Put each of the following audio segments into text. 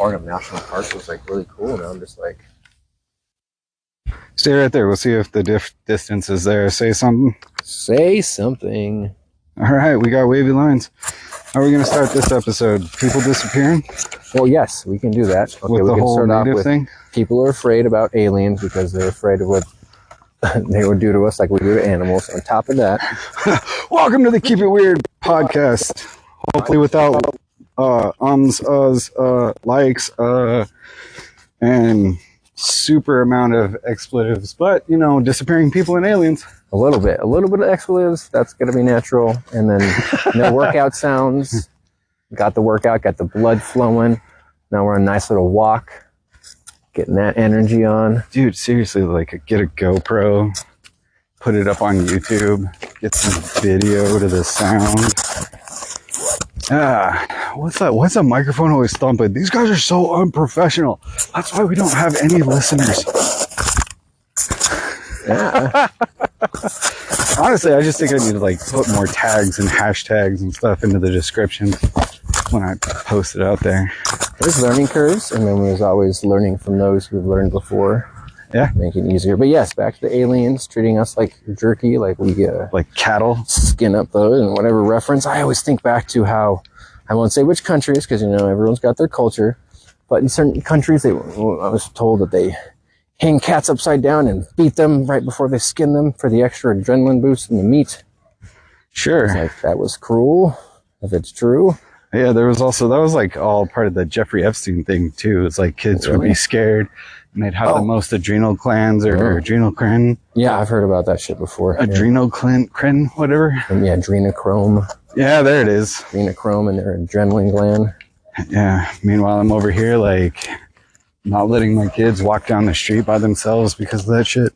part of national parks was like really cool. And I'm just like, stay right there. We'll see if the distance is there. Say something. say something. All right, we got wavy lines. How are we going to start this episode? People disappearing? Well, yes, we can do that. Okay, With we the can whole start off native with thing? people are afraid about aliens because they're afraid of what they would do to us like we do to animals. On top of that, Welcome to the Keep It Weird podcast. Hopefully without likes, and super amount of expletives. But, you know, disappearing people and aliens. a little bit of expletives. That's going to be natural. And then no workout sounds. Got the workout, got the blood flowing. Now we're on a nice little walk. Getting that energy on. Dude, seriously, like, get a GoPro, put it up on YouTube, get some video to the sound. What's that? What's that microphone always thumping? These guys are so unprofessional. That's why we don't have any listeners. Yeah. Honestly, I just think I need to like put more tags and hashtags and stuff into the description when I post it out there. There's learning curves, and then there's always learning from those who've learned before. Yeah. Make it easier. But yes, back to the aliens treating us like jerky, like we like cattle. Skin up those and whatever reference. I always think back to how, I won't say which countries because, you know, everyone's got their culture. But in certain countries, I was told that they hang cats upside down and beat them right before they skin them for the extra adrenaline boost in the meat. Sure. It's like, that was cruel, if it's true. Yeah, there was also, that was like all part of the Jeffrey Epstein thing too. It's like kids would be scared and they'd have the most adrenal glands or adrenal crin. Yeah, I've heard about that shit before. Adrenal crin, whatever. And yeah, adrenochrome. Yeah, there it is. Adrenochrome and their adrenaline gland. Yeah. Meanwhile, I'm over here like not letting my kids walk down the street by themselves because of that shit.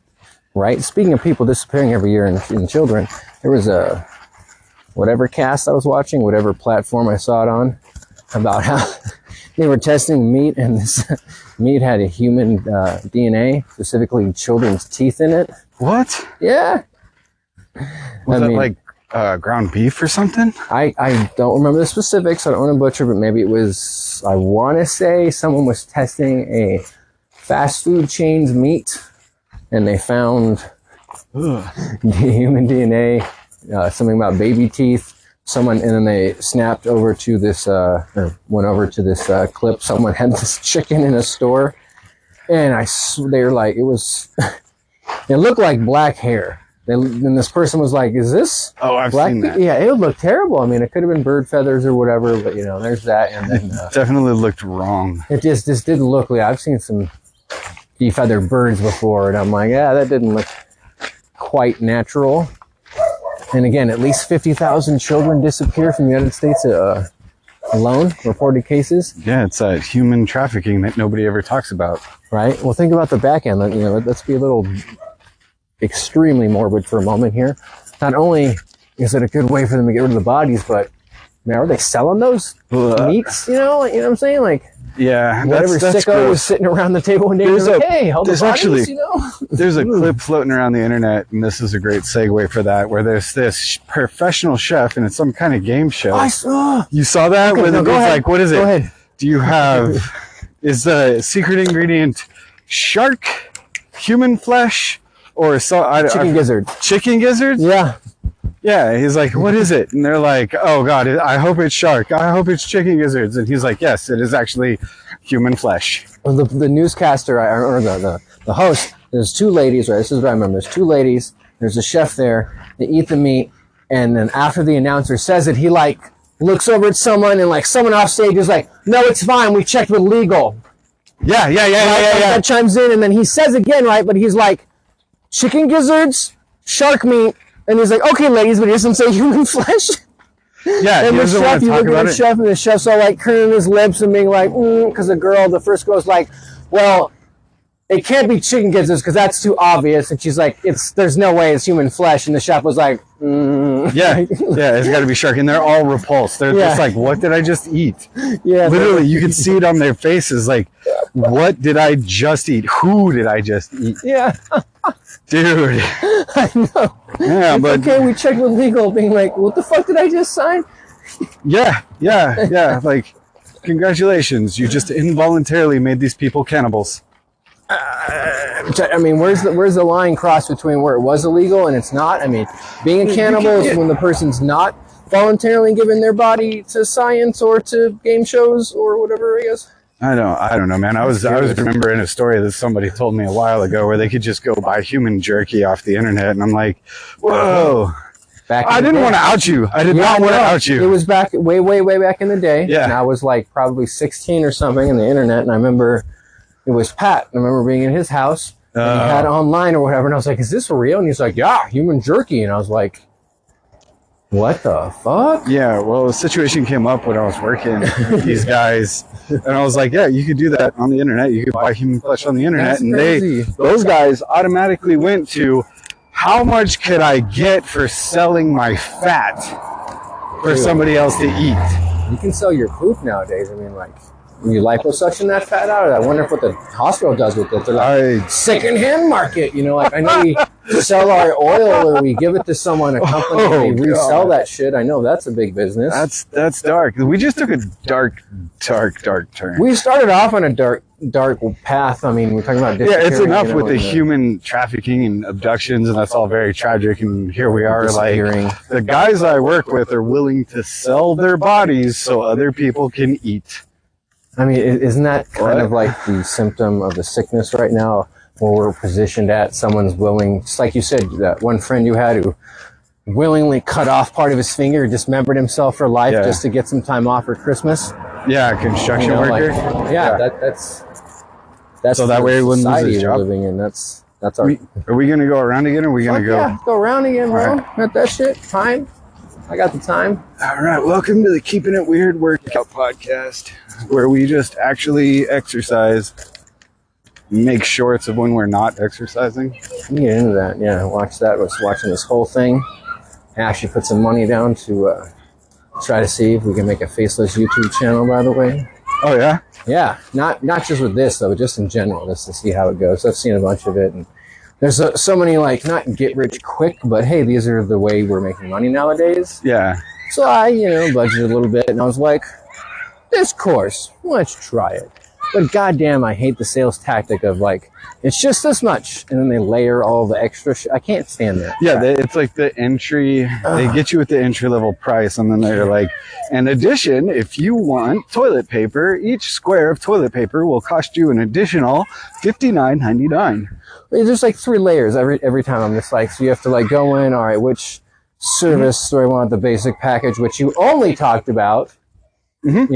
Right. Speaking of people disappearing every year in children, there was a whatever cast I was watching, whatever platform I saw it on, about how they were testing meat, and this meat had a human DNA, specifically children's teeth in it. What? Yeah. Was that like ground beef or something? I don't remember the specifics. I don't want to butcher, but maybe it was, I want to say someone was testing a fast food chain's meat, and they found human DNA. Something about baby teeth. And then they snapped over to this, went over to this clip. Someone had this chicken in a store, and they were like, it looked like black hair. And this person was like, "Is this?" Oh, I've black seen that. Yeah, it would look terrible. I mean, it could have been bird feathers or whatever, but you know, there's that. And then definitely looked wrong. It just didn't look like. I've seen some defeathered birds before, and I'm like, yeah, that didn't look quite natural. And again, at least 50,000 children disappear from the United States alone, reported cases. Yeah, it's human trafficking that nobody ever talks about. Right? Well, think about the back end. You know, let's be a little extremely morbid for a moment here. Not only is it a good way for them to get rid of the bodies, but man, are they selling those meats? You know what I'm saying? Like, yeah, whatever that's sicko gross. was sitting around the table one day, like, hey, all the bodies, actually, you know? There's a clip floating around the internet, and this is a great segue for that, where there's this professional chef, and it's some kind of game show. I saw. You saw that? Okay, where no, it's go ahead. like, what is it? Go ahead. Do you have, is the secret ingredient shark, human flesh, or Chicken gizzard. Chicken gizzards? Yeah. Yeah, he's like, what is it? And they're like, oh God, I hope it's shark. I hope it's chicken gizzards. And he's like, yes, it is actually human flesh. Well, the newscaster, or the host, there's two ladies, right? This is what I remember. There's two ladies. There's a chef there. They eat the meat. And then after the announcer says it, he like looks over at someone, and like someone off stage is like, no, it's fine. We checked with legal. Yeah. That chimes in, and then he says again, right? But he's like, chicken gizzards, shark meat. And he's like, okay, ladies, but he doesn't say human flesh. Yeah, and the chef, you look at the chef, and the chef's all like curling his lips and being like, because the first girl's like, well, it can't be chicken gizzards because that's too obvious. And she's like, there's no way it's human flesh. And the chef was like, Yeah, it's got to be shark. And they're all repulsed. They're just like, what did I just eat? Yeah, literally, you can see it on their faces. Like, what did I just eat? Who did I just eat? Yeah. Dude. I know. Yeah, but okay, we checked with legal, being like, what the fuck did I just sign? Yeah. Like, Congratulations, you just involuntarily made these people cannibals. I mean, where's the line crossed between where it was illegal and it's not? I mean, being a cannibal is when the person's not voluntarily giving their body to science or to game shows or whatever, I guess. I don't know, man. I was remembering a story that somebody told me a while ago where they could just go buy human jerky off the internet, and I'm like, whoa. I didn't want to out you. I did not want to out you. It was back way back in the day. Yeah. And I was like probably 16 or something in the internet, and I remember it was Pat. I remember being in his house, and he had it online or whatever, and I was like, is this real? And he's like, yeah, human jerky. And I was like, what the fuck? Yeah, well, the situation came up when I was working with these guys, and I was like, yeah, you could do that on the internet. You could buy human flesh on the internet. That's and crazy. those guys automatically went to, how much could I get for selling my fat for somebody else to eat? You can sell your poop nowadays. I mean, like, when you liposuction that fat out, I wonder what the hospital does with it. They're like, second-hand market, you know, like, I know we sell our oil or we give it to someone, a company, and they resell that shit. I know that's a big business. That's dark. We just took a dark turn. We started off on a dark path. I mean, we're talking about it's enough with the human trafficking and abductions, and that's all very tragic. And here we are, like, the guys I work with are willing to sell their bodies so other people can eat. I mean, isn't that kind of like the symptom of the sickness right now, where we're positioned at someone's willing, just like you said, that one friend you had who willingly cut off part of his finger, dismembered himself for life just to get some time off for Christmas? Yeah, construction worker. Like, that's so that way he wouldn't lose his job. We're living in. That's our. Are we gonna go around again, or are we gonna go? Yeah, go around again, bro. Got that shit. Time. I got the time. All right, welcome to the Keeping It Weird Workout Podcast, where we just actually exercise, make shorts of when we're not exercising. Let me get into that. Yeah, watch that. I was watching this whole thing. I actually put some money down to try to see if we can make a faceless YouTube channel, by the way. Oh, yeah? Yeah, not just with this, though, but just in general, just to see how it goes. I've seen a bunch of it, and there's so many, like, not get rich quick, but hey, these are the way we're making money nowadays. Yeah. So I, budgeted a little bit, and I was like, this course, let's try it. But goddamn, I hate the sales tactic of, like, it's just this much, and then they layer all the extra shit. I can't stand that. Yeah, it's like the entry, they get you with the entry-level price, and then they're like, in addition, if you want toilet paper, each square of toilet paper will cost you an additional $59.99. There's like 3 layers every time. I'm just like, so you have to like go in, all right, which service do I want, the basic package, which you only talked about, and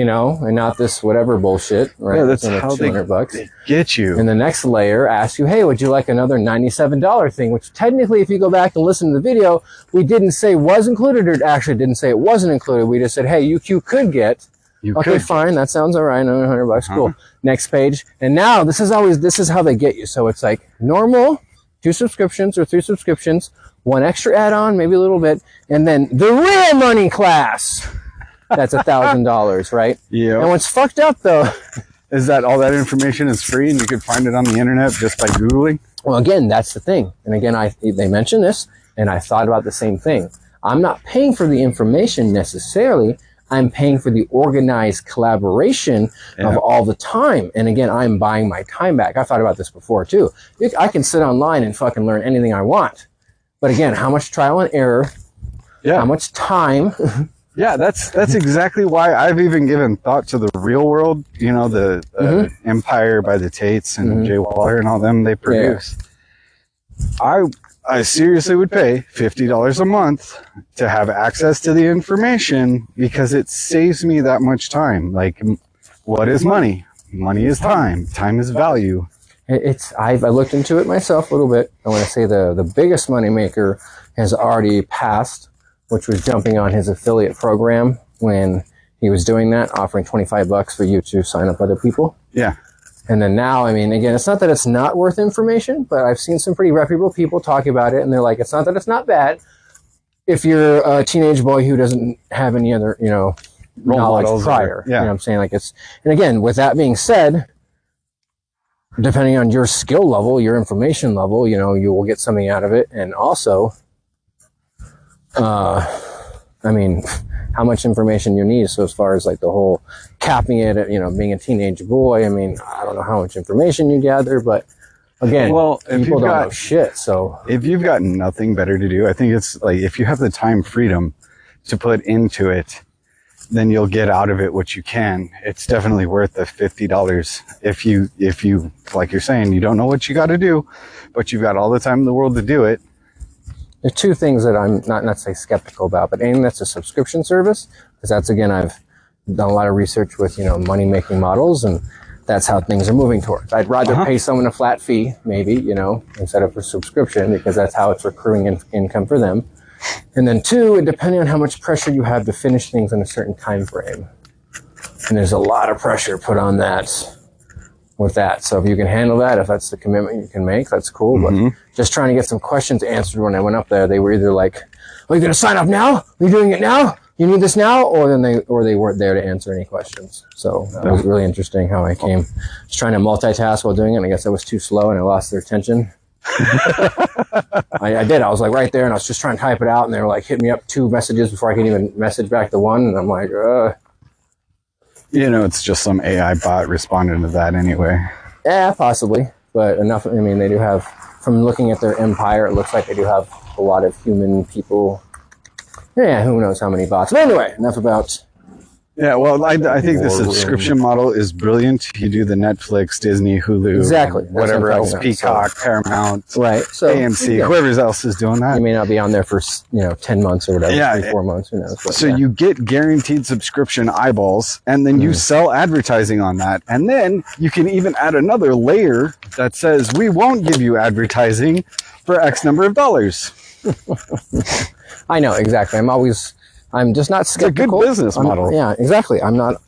not this whatever bullshit, right? Yeah, that's like how $200. they get you. And the next layer asks you, hey, would you like another $97 thing? Which technically, if you go back and listen to the video, we didn't say was included, or actually didn't say it wasn't included. We just said, hey, you could get. Fine, that sounds all right. $100, cool. Next page, and now this is how they get you. So it's like normal, 2 subscriptions or 3 subscriptions, 1 extra add-on, maybe a little bit, and then the real money class. That's $1,000, right? Yeah. And what's fucked up though is that all that information is free, and you can find it on the internet just by Googling. Well, again, that's the thing. And again, they mentioned this, and I thought about the same thing. I'm not paying for the information necessarily. I'm paying for the organized collaboration of all the time. And again, I'm buying my time back. I thought about this before too. I can sit online and fucking learn anything I want. But again, how much trial and error? Yeah. How much time? Yeah, that's exactly why I've even given thought to the Real World, the Empire by the Tates and Jay Waller and all them they produce. Yeah. I seriously would pay $50 a month to have access to the information, because it saves me that much time. Like, what is money? Money is time. Time is value. I looked into it myself a little bit. I want to say the biggest moneymaker has already passed, which was jumping on his affiliate program when he was doing that, offering $25 for you to sign up other people. Yeah. And then now, I mean, again, it's not that it's not worth information, but I've seen some pretty reputable people talk about it, and they're like, it's not that it's not bad. If you're a teenage boy who doesn't have any other, knowledge prior, you know what I'm saying? Like and again, with that being said, depending on your skill level, your information level, you will get something out of it. And also, I mean, how much information you need. So as far as like the whole capping it at, being a teenage boy, I mean, I don't know how much information you gather, but again, people don't know shit. So if you've got nothing better to do, I think it's like, if you have the time freedom to put into it, then you'll get out of it what you can. It's definitely worth the $50. If you, like you're saying, you don't know what you got to do, but you've got all the time in the world to do it. There's two things that I'm not say skeptical about, but anything that's a subscription service, because that's, again, I've done a lot of research with, money making models, and that's how things are moving towards. I'd rather pay someone a flat fee, maybe, instead of a subscription, because that's how it's accruing income for them. And then two, depending on how much pressure you have to finish things in a certain time frame. And there's a lot of pressure put on that with that. So if you can handle that, if that's the commitment you can make, that's cool. But just trying to get some questions answered when I went up there, they were either like, "Are you going to sign up now? Are you doing it now? You need this now?" Or they weren't there to answer any questions. So that was really interesting how I came. Just trying to multitask while doing it. And I guess I was too slow and I lost their attention. I did. I was like right there, and I was just trying to type it out, and they were like hitting me up 2 messages before I could even message back the one, and I'm like, it's just some AI bot responding to that anyway. Yeah, possibly, but enough. I mean, they do have, from looking at their empire, it looks like they do have a lot of human people. Yeah, who knows how many bots. But anyway, enough about. Yeah, well, I think the subscription model is brilliant. You do the Netflix, Disney, Hulu, exactly, whatever else, Peacock, Paramount, right? So AMC, whoever else is doing that. You may not be on there for 10 months or whatever, 3-4 months, who knows? But, you get guaranteed subscription eyeballs, and then you sell advertising on that, and then you can even add another layer that says we won't give you advertising for X number of dollars. I know, exactly. I'm just not skeptical. It's a good business model. Yeah, exactly. I'm not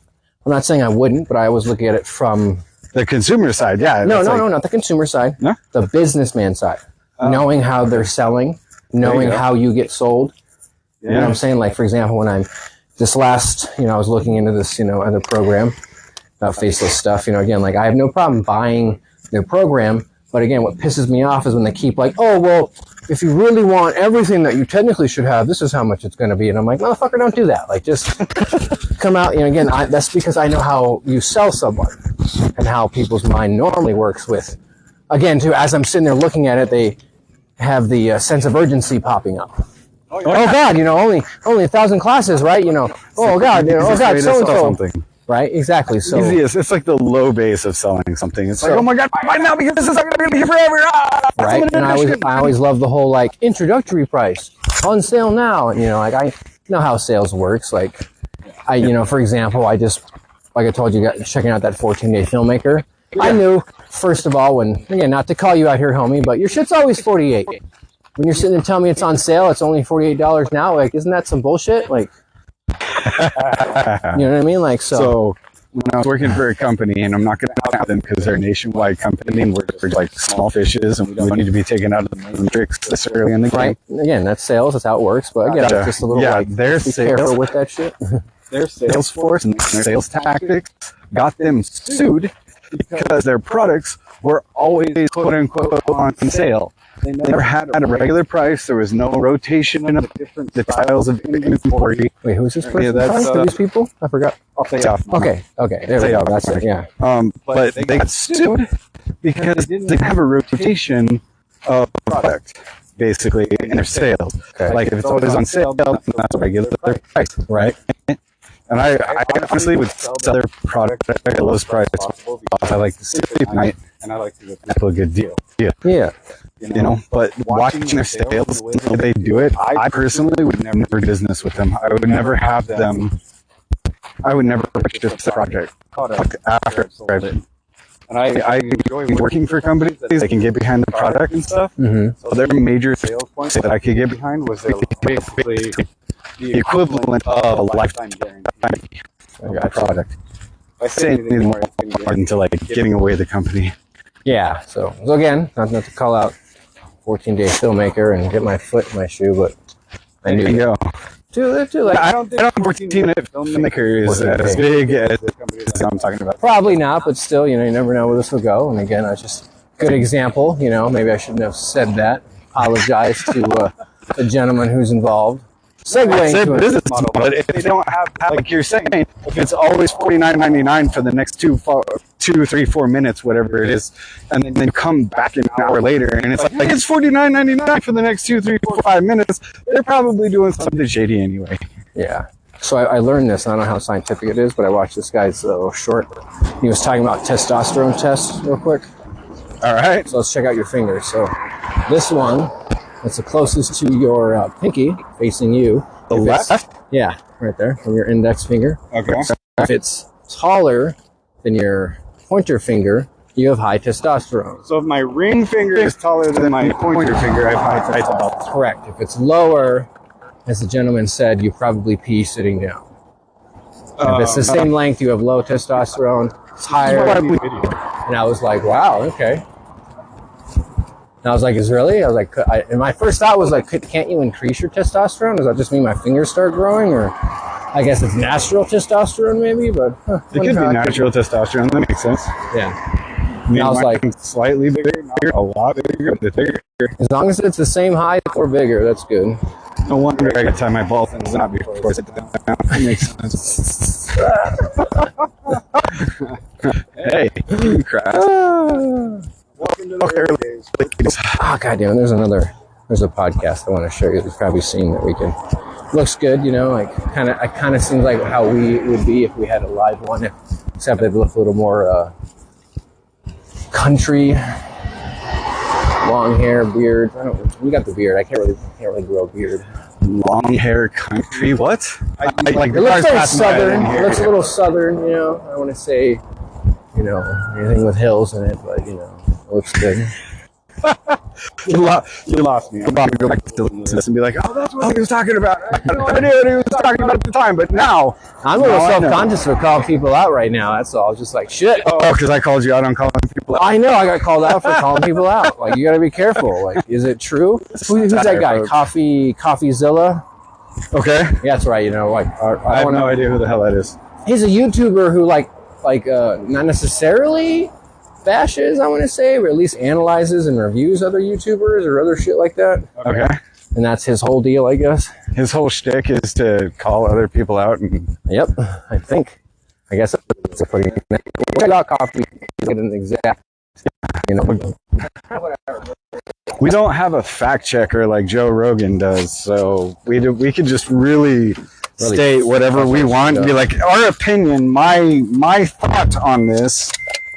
saying I wouldn't, but I always look at it from the consumer side. Yeah. No, not the consumer side. No? The businessman side. Knowing how they're selling, knowing how you get sold. Yeah. You know what I'm saying? Like, for example, when I was looking into this, other program about faceless stuff, again, like I have no problem buying their program. But again, what pisses me off is when they keep like, "Oh, well, if you really want everything that you technically should have, this is how much it's going to be." And I'm like, motherfucker, don't do that. Like, just come out. Again, that's because I know how you sell someone and how people's mind normally works with. Again, too, as I'm sitting there looking at it, they have the sense of urgency popping up. Oh God, only 1,000 classes, right? Oh God, oh God, so-and-so. Right, exactly. So easiest. It's like the low base of selling something. It's like, oh my God, buy now because this is not going to be here forever. Right, and I always love the whole like introductory price on sale now, and I know how sales works. Like, for example, I just, like I told you, checking out that 14-day filmmaker. Yeah. I knew, first of all, again, not to call you out here, homie, but your shit's always 48. When you're sitting there telling me it's on sale, it's only $48 now. Like, isn't that some bullshit? Like. You know what I mean? Like, so when I was working for a company, and I'm not going to out them because they're a nationwide company and we're like small fishes and we don't need to be taken out of the matrix this early in the game. Right. Again, that's sales. That's how it works. But again, it's just a little be careful with that shit. Their sales force and their sales tactics got them sued because their products were always quote unquote on sale. They never had a regular price. There was no rotation of the tiles of inventory. Wait, who's this person? Yeah, these people? I forgot. I'll say off. Okay. There we go. That's it. Yeah. But they got sued because they didn't have a rotation of product, basically, in their sales. Okay. Like if it's always on sale, that's a regular price, right? And I honestly would sell their product at the lowest price possible because I like to sleep at night and I like to get a good deal. Yeah. But watching their sales until they do it, I personally would never do business with them. I would never have them. I would never purchase the project after it. And I enjoy working for companies that can get behind the product and stuff. So their major sales points that I could get behind was they're basically the equivalent of a lifetime guarantee of the product. I say anything more into like giving away the company. Yeah. So again, not to call out 14-day filmmaker and get my foot in my shoe, but I knew. Go. I don't think 14-day filmmaker is as big as the companies I'm talking about. Probably not, but still, you never know where this will go. And again, that's just a good example. Maybe I shouldn't have said that. Apologize to the gentleman who's involved. segueing It's a to business model, but if they don't have, like you're saying, if it's always $49.99 for the next 2, 3, 4 minutes, whatever it is, and then you come back an hour later and it's like it's $49.99 for the next 2, 3, 4, 5 minutes, they're probably doing something shady anyway. Yeah. So I learned this. I don't know how scientific it is, but I watched this guy's little short. He was talking about testosterone tests real quick. All right. So let's check out your fingers. So this one, that's the closest to your pinky, facing you. The left? Yeah, right there, from your index finger. Okay. So if it's taller than your pointer finger, you have high testosterone. So if my ring finger is taller than my pointer finger, I have high testosterone. Correct. If it's lower, as the gentleman said, you probably pee sitting down. If it's the same length, you have low testosterone. It's higher. And I was like, wow, okay. And I was like, is really? I was like, and my first thought was like, can't you increase your testosterone? Does that just mean my fingers start growing? Or I guess it's natural testosterone maybe, but... It could be natural testosterone. That makes sense. Yeah. And I was like... Slightly bigger, a lot bigger, bigger. As long as it's the same height or bigger, that's good. No wonder I got to tie my ball things out before I sit down. That makes sense. Hey, you crash. Welcome to the early days. Oh, goddamn, there's a podcast I want to show you. You've probably seen that we can. Looks good, you know, like it kind of seems like how we would be if we had a live one, except it look a little more country. Long hair, beard. We got the beard. I can't really grow a beard. Long hair country. What? It looks very southern. It looks a little southern. You know, I want to say, you know, anything with hills in it, but you know, it looks good. You lost me. I'm about to go back to this and be like, oh, that's what he was talking about. I had no idea what he was talking about at the time, but now I'm a little self-conscious for calling people out right now. That's all. Just like shit. Oh, because I called you out on calling people out. I know. I got called out for calling people out. Like, you got to be careful. Like, is it true? Who's that guy? Coffeezilla? Okay. Yeah, that's right. You know, like I have no idea who the hell that is. He's a YouTuber who like not necessarily bashes, I want to say, or at least analyzes and reviews other YouTubers or other shit like that. Okay. And that's his whole deal, I guess. His whole shtick is to call other people out. And yep, I think. I guess it's a pretty... Without coffee, get an exact... You know, whatever. We don't have a fact checker like Joe Rogan does, so we could just really state whatever we want and be like, our opinion, my thought on this,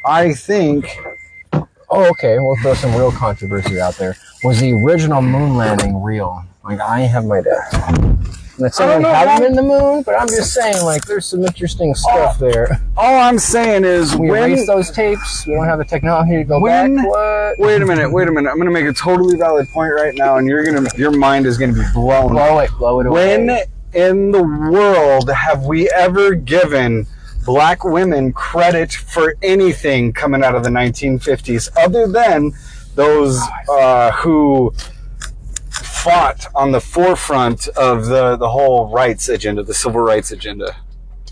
I think... Oh, okay. We'll throw some real controversy out there. Was the original moon landing real? Like, I have my doubts. I'm not saying we haven't been to the moon, but I'm just saying, like, there's some interesting stuff there. All I'm saying is we erase those tapes. We don't have the technology to go back. What? Wait a minute. I'm going to make a totally valid point right now, and your mind is going to be blown. Blow it away. When in the world have we ever given black women credit for anything coming out of the 1950s other than those who fought on the forefront of the whole rights agenda, the civil rights agenda?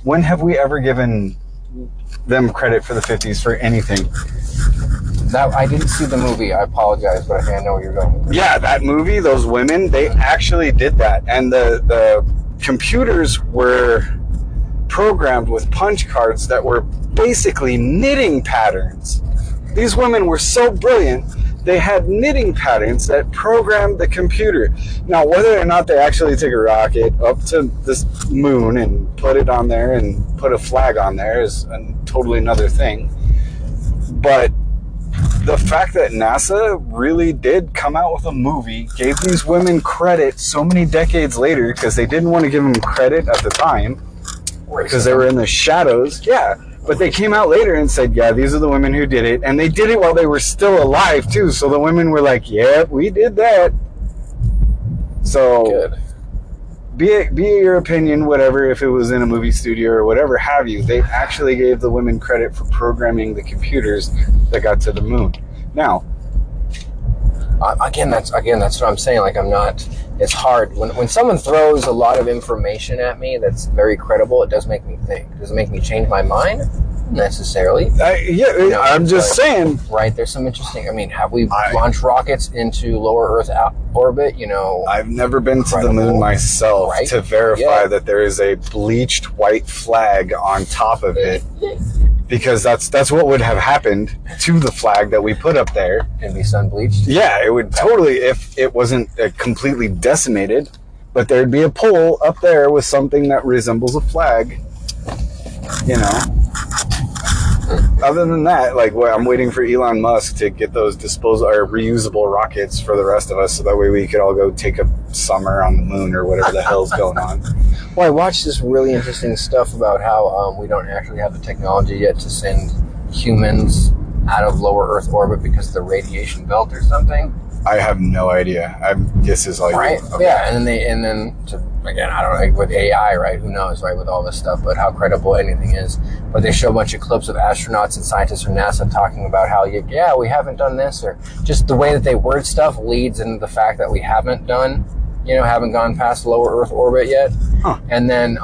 When have we ever given them credit for the 50s for anything? That I didn't see the movie. I apologize, but I think I know where you're going. Yeah, that movie, those women, they actually did that. And the computers were programmed with punch cards that were basically knitting patterns. These women were so brilliant, they had knitting patterns that programmed the computer. Now, whether or not they actually take a rocket up to this moon and put it on there and put a flag on there is a totally another thing. But the fact that NASA really did come out with a movie, gave these women credit so many decades later because they didn't want to give them credit at the time, because they were in the shadows. Yeah, but they came out later and said, yeah, these are the women who did it. And they did it while they were still alive, too. So the women were like, yeah, we did that. So, good. Be it your opinion, whatever, if it was in a movie studio or whatever have you, they actually gave the women credit for programming the computers that got to the moon. Now, again, that's what I'm saying. Like, I'm not... It's hard. When someone throws a lot of information at me that's very credible, it does make me think. Does it make me change my mind? necessarily. I'm just saying. Right, there's some interesting. I mean, have we launched rockets into lower Earth orbit? I've never been to the moon myself to verify that there is a bleached white flag on top of it, because that's what would have happened to the flag that we put up there. It'd be sun bleached. Yeah, it would totally, if it wasn't completely decimated, but there'd be a pole up there with something that resembles a flag. Other than that, I'm waiting for Elon Musk to get those disposable or reusable rockets for the rest of us, so that way we could all go take a summer on the moon or whatever the hell's going on. Well, I watched this really interesting stuff about how we don't actually have the technology yet to send humans out of lower Earth orbit because of the radiation belt or something. I have no idea. This is like right. Okay. Yeah, and then again, I don't know, with AI, right? Who knows, right? With all this stuff, but how credible anything is. But they show a bunch of clips of astronauts and scientists from NASA talking about how, we haven't done this, or just the way that they word stuff leads into the fact that we haven't gone past lower Earth orbit yet. Huh. And then,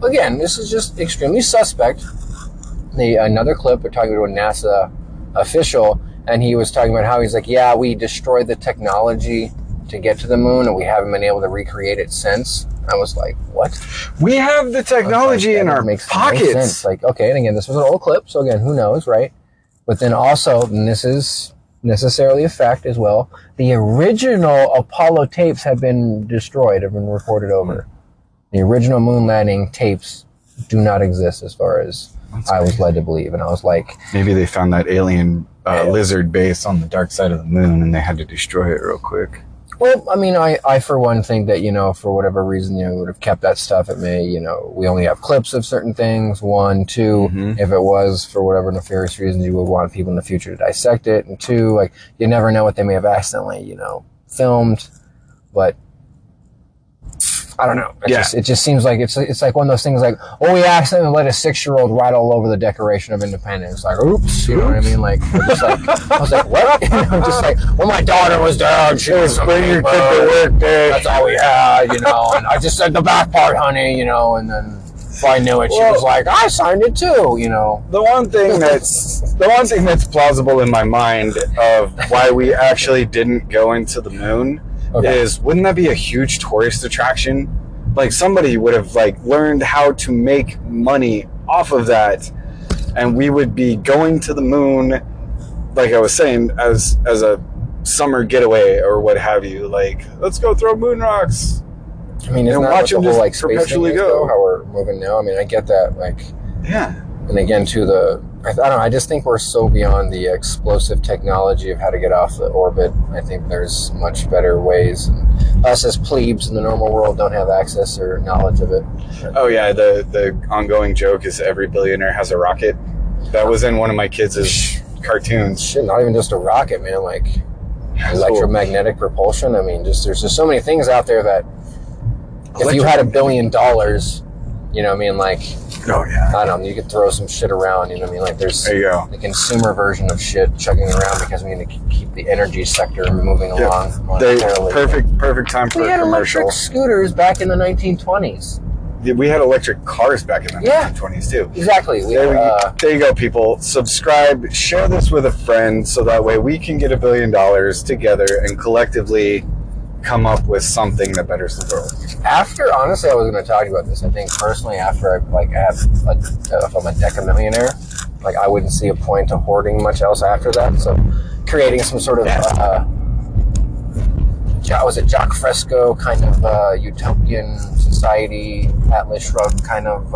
again, this is just extremely suspect. Another clip, they're talking to a NASA official, and he was talking about how he's like, we destroyed the technology to get to the moon, and we haven't been able to recreate it since. I was like, what? We have the technology in our pockets. Sense. Like, okay, and again, this was an old clip, so again, who knows, right? But then also, and this is necessarily a fact as well, the original Apollo tapes have been destroyed, have been recorded over. The original moon landing tapes do not exist, as far as I was led to believe. And I was like, maybe they found that alien lizard base on the dark side of the moon, and they had to destroy it real quick. Well, I mean, I for one think that, for whatever reason, would have kept that stuff at May. We only have clips of certain things. 1, 2, if it was for whatever nefarious reasons, you would want people in the future to dissect it. And 2, you never know what they may have accidentally, filmed. But I don't know. It just seems like it's like one of those things like, we accidentally let a 6-year-old write all over the Declaration of Independence. Like, oops, you know what I mean? Like, I was like, what? Just like, when my daughter was down, she was bring your kid to work day. That's all we had, and I just said the back part, honey, and then if I knew it, she was like, I signed it too, The one thing that's plausible in my mind of why we actually didn't go into the moon. Okay. Wouldn't that be a huge tourist attraction? Like, somebody would have learned how to make money off of that, and we would be going to the moon, like I was saying, as a summer getaway or what have you. Like, let's go throw moon rocks. I mean, isn't that watch them the whole space perpetually thing go? How we're moving now. I mean, I get that. And again, I don't know. I just think we're so beyond the explosive technology of how to get off the orbit. I think there's much better ways. And us as plebes in the normal world don't have access or knowledge of it. Oh yeah, the ongoing joke is every billionaire has a rocket. That was in one of my kids' cartoons. Shit, not even just a rocket, man. Like electromagnetic propulsion. I mean, there's just so many things out there that if you had $1 billion, you know what I mean? Like, oh yeah, I don't know, you could throw some shit around, you know what I mean? Like, there's the consumer version of shit chugging around because we need to keep the energy sector moving along monetarily. Perfect time for a commercial. We had electric scooters back in the 1920s. We had electric cars back in the 1920s too. Exactly. There you go, people. Subscribe, share this with a friend, so that way we can get $1 billion together and collectively come up with something that betters the world. Honestly, I was going to talk to you about this. I think personally, after if I'm a decamillionaire, I wouldn't see a point to hoarding much else after that. So, creating some sort of was it Jacques Fresco kind of utopian society, Atlas Shrugged kind of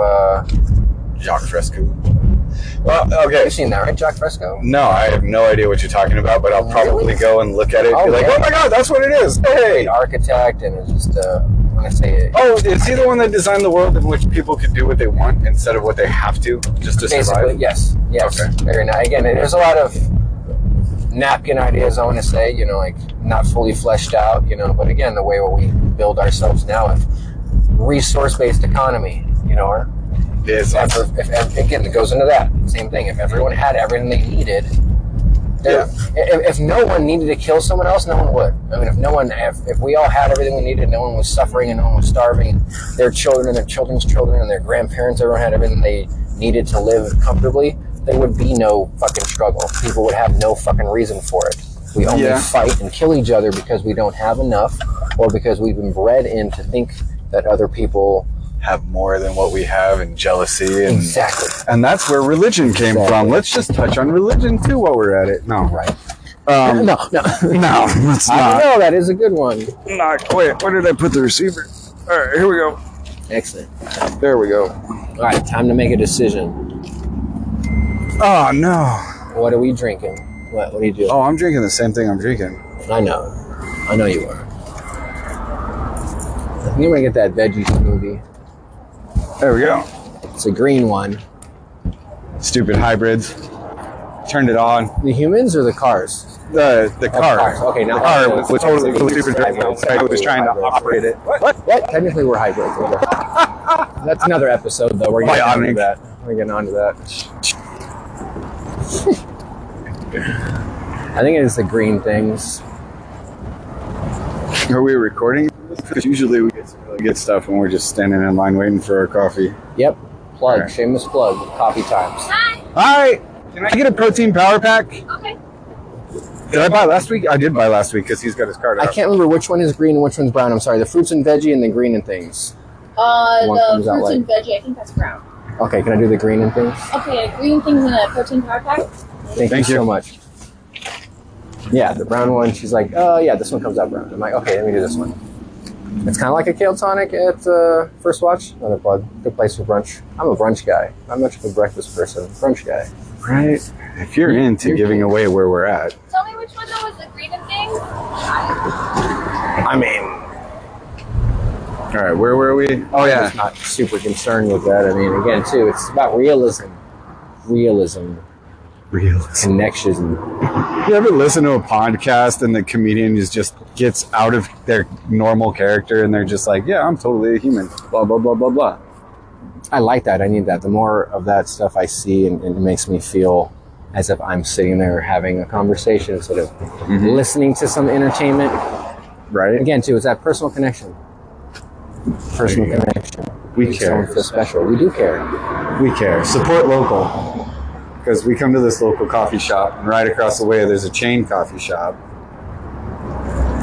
Jacques Fresco. Well, okay. You've seen that, right, Jacques Fresco? No, I have no idea what you're talking about, but I'll probably go and look at it and be like, oh my god, that's what it is. Hey! An architect, and it's just, when I say it... Oh, is he the one that designed the world in which people could do what they want instead of what they have to, just to survive? Yes. Okay. Very nice. Again, there's a lot of napkin ideas, I want to say, not fully fleshed out, but again, the way we build ourselves now, if resource-based economy, or... Again, it goes into that same thing. If everyone had everything they needed, if no one needed to kill someone else, no one would. I mean, if we all had everything we needed, no one was suffering and no one was starving, their children and their children's children and their grandparents, everyone had everything they needed to live comfortably, there would be no fucking struggle. People would have no fucking reason for it. We only fight and kill each other because we don't have enough, or because we've been bred in to think that other people have more than what we have, and jealousy. And, exactly. And that's where religion came from. Let's just touch on religion too while we're at it. No. Right. No, let's not. I know, that is a good one. Not. Wait, where did I put the receiver? All right, here we go. Excellent. There we go. All right, time to make a decision. Oh, no. What are we drinking? What do you do? Oh, I'm drinking the same thing I'm drinking. I know you are. I think I'm gonna get that veggie smoothie. There we go. It's a green one. Stupid hybrids. Turned it on. The humans or the cars? The car. Cars. Okay, now the car was totally stupid. I was trying to operate it. What? Technically, we're hybrids. That's another episode, though. We're getting onto that. I think it is the green things. Are we recording? Because usually we get stuff when we're just standing in line waiting for our coffee. Yep. Plug. Right. Shameless plug. Coffee times. Hi. Can I get a protein power pack? Okay. Did I buy last week? I did buy last week because he's got his card out. I can't remember which one is green and which one's brown. I'm sorry. The fruits and veggie and the green and things. The fruits and veggie, I think that's brown. Okay, can I do the green and things? Okay, green things in a protein power pack. Thank you so much. Yeah, the brown one, she's like, oh yeah, this one comes out brown. I'm like, okay, let me do this one. It's kind of like a kale tonic at First Watch. Another plug. Good place for brunch. I'm a brunch guy. I'm much of a breakfast person. Brunch guy. Right. If you're into giving away where we're at. Tell me which one though was the green and things. I mean, all right, where were we? Oh yeah. I'm not super concerned with that. I mean, again, too, it's about realism. Connections. You ever listen to a podcast and the comedian just gets out of their normal character and they're just like, yeah, I'm totally a human. Blah, blah, blah, blah, blah. I like that. I need that. The more of that stuff I see, and it makes me feel as if I'm sitting there having a conversation instead of listening to some entertainment. Right. Again, too, it's that personal connection. Personal connection. We care. Someone feels special. We do care. We care. Support local. Because we come to this local coffee shop, and right across the way there's a chain coffee shop.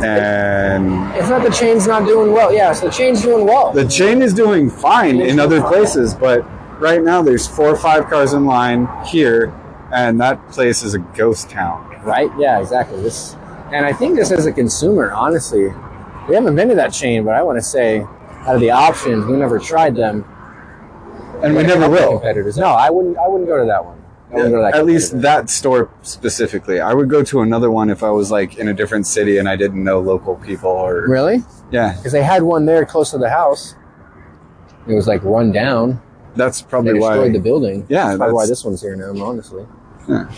And it's not the chain's not doing well. Yeah, so the chain's doing well. The chain is doing fine in other places, but right now there's 4 or 5 cars in line here, and that place is a ghost town. Right? Yeah, exactly. And I think this as a consumer, honestly, we haven't been to that chain, but I want to say, out of the options, we never tried them, and we never will. Competitors. No, I wouldn't go to that one. At least that store specifically. I would go to another one if I was like in a different city and I didn't know local people. Or really? Yeah, because they had one there close to the house. It was like run down. That's probably they why destroyed the building. Yeah, that's probably why this one's here now. Honestly. Yeah.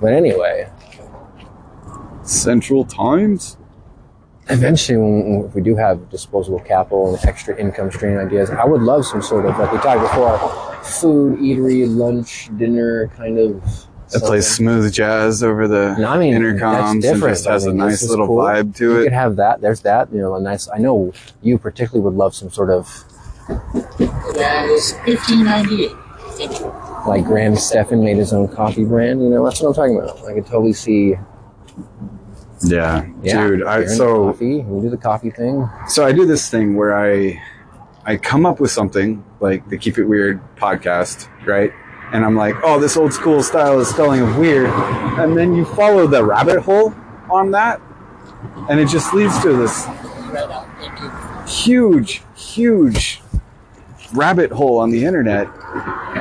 But anyway, Central Times. Eventually, if we do have disposable capital and extra income stream ideas, I would love some sort of, like we talked before, food, eatery, lunch, dinner kind of. It plays smooth jazz over the intercoms and just has a nice little vibe to it. You could have that. There's that. You know, a nice. I know you particularly would love some sort of. That is $15.98. Like Graham Stephan made his own coffee brand. You know, that's what I'm talking about. I could totally see. Yeah, dude. Coffee. We do the coffee thing. So I do this thing where I come up with something like the Keep It Weird podcast, right? And I'm like, oh, this old school style is spelling of weird, and then you follow the rabbit hole on that, and it just leads to this huge rabbit hole on the internet.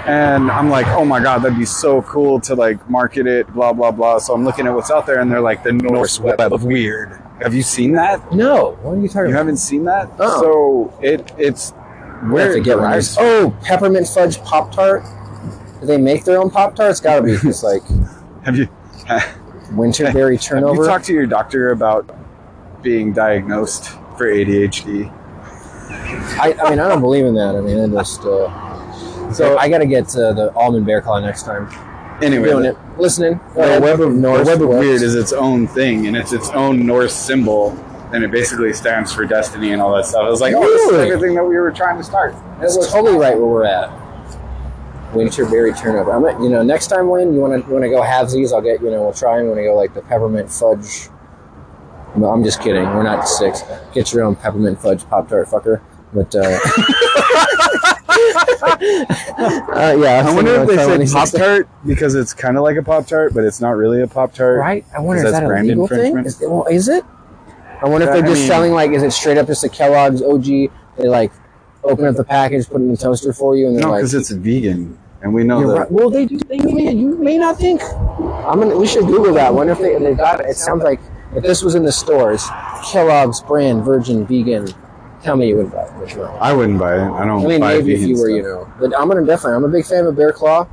And I'm like, oh my God, that'd be so cool to like market it, blah, blah, blah. So I'm looking at what's out there and they're like the Norse web of weird. Have you seen that? No. What are you talking about? You haven't seen that? Oh. So it's where to get rice. Oh, peppermint fudge Pop-Tart. Do they make their own Pop-Tart? It's gotta be just like have you winterberry turnover. Have you talked to your doctor about being diagnosed for ADHD? I mean, I don't believe in that. I mean, I just so I gotta get the almond bear claw next time. Anyway, doing it, listening. The web of weird is its own thing, and it's its own Norse symbol, and it basically stands for destiny and all that stuff. I was like, oh, this is everything that we were trying to start. That's totally right where we're at. Winterberry turnip. Next time, Wayne, you want to go halvesies? I'll get, we'll try and want to go like the peppermint fudge. No, I'm just kidding. We're not 6. Get your own peppermint fudge Pop-Tart, fucker. But, yeah. I wonder if they say Pop-Tart because it's kind of like a Pop-Tart, but it's not really a Pop-Tart. Right? I wonder, is that a legal thing? Is it? I wonder if they're just selling, like, is it straight up just a Kellogg's OG? They, like, open up the package, put it in the toaster for you, and they're because it's vegan. And we know that. Right. Well, you may not think. We should Google that. Wonder if they've got it. It sounds like if this was in the stores, Kellogg's brand, virgin, vegan. Tell me you wouldn't buy it. Which one? I wouldn't buy it. I don't. Buy maybe if you were, stuff. But I'm a big fan of Bear Claw.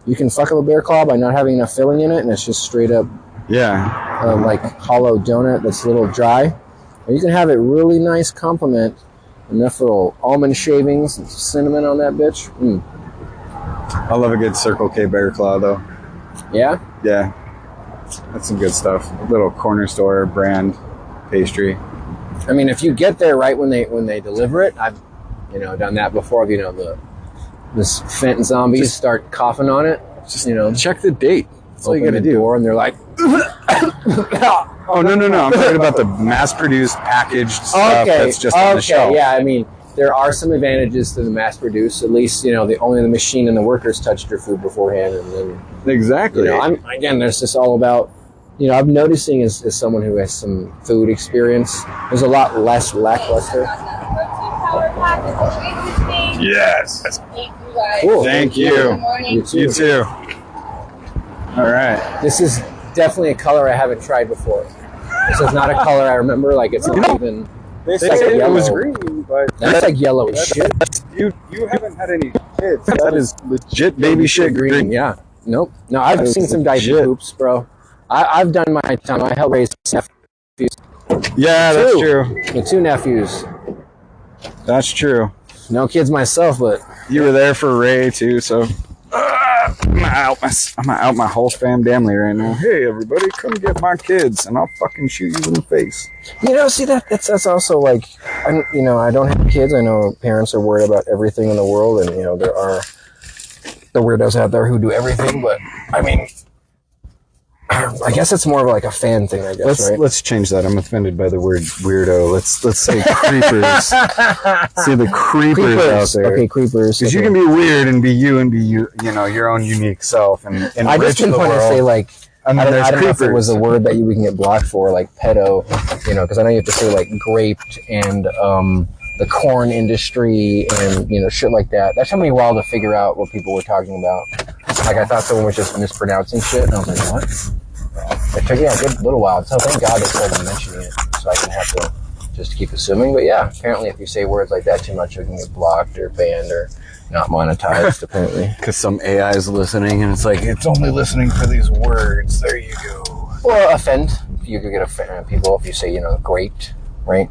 You can fuck up a Bear Claw by not having enough filling in it, and it's just straight up. Yeah. Like hollow donut that's a little dry. Or you can have it really nice complement. Enough little almond shavings and cinnamon on that bitch. I love a good Circle K Bear Claw though. Yeah? Yeah. That's some good stuff. A little corner store brand pastry. I mean, if you get there right when they deliver it, I've done that before. This Fenton zombies start coughing on it. Just check the date. That's all you got to do. Door and they're like, oh no! I'm talking about the mass-produced packaged stuff that's just on the shelf. Yeah, I mean, there are some advantages to the mass-produced. At least only the machine and the workers touched your food beforehand, and then exactly. There's just all about. I'm noticing as someone who has some food experience, there's a lot less lackluster. Yes. Cool. Thank you. You too. All right. This is definitely a color I haven't tried before. This is not a color I remember. Like it's not even. They said it was green, but that's like yellow as shit. You haven't had any kids. That is legit baby shit green. Yeah. Nope. No, I've seen some diaper poops, bro. I've done my time. I helped raise nephews. Yeah, that's true. The 2 nephews. That's true. No kids myself, but you were there for Ray too, so. I'm gonna out my whole family right now. Hey, everybody, come get my kids, and I'll fucking shoot you in the face. See that's also like, I don't have kids. I know parents are worried about everything in the world, and there are the weirdos out there who do everything. But I mean, I guess it's more of like a fan thing. I guess let's change that. I'm offended by the word weirdo. Let's say creepers. See the creepers out there. Okay, creepers. Because you can be weird and be you, your own unique self, and I just didn't want to say like. I don't know if it was a word that we can get blocked for, like pedo, because I know you have to say like graped and the corn industry and shit like that. That took me a while to figure out what people were talking about. Like I thought someone was just mispronouncing shit, and I was like, what? It took a good little while, so thank God they started mentioning it, so I didn't have to just keep assuming. But yeah, apparently if you say words like that too much, you can get blocked or banned or not monetized, apparently. Because some AI is listening, and it's like, it's only listening for these words. There you go. Or offend. You could get people if you say, graped, right?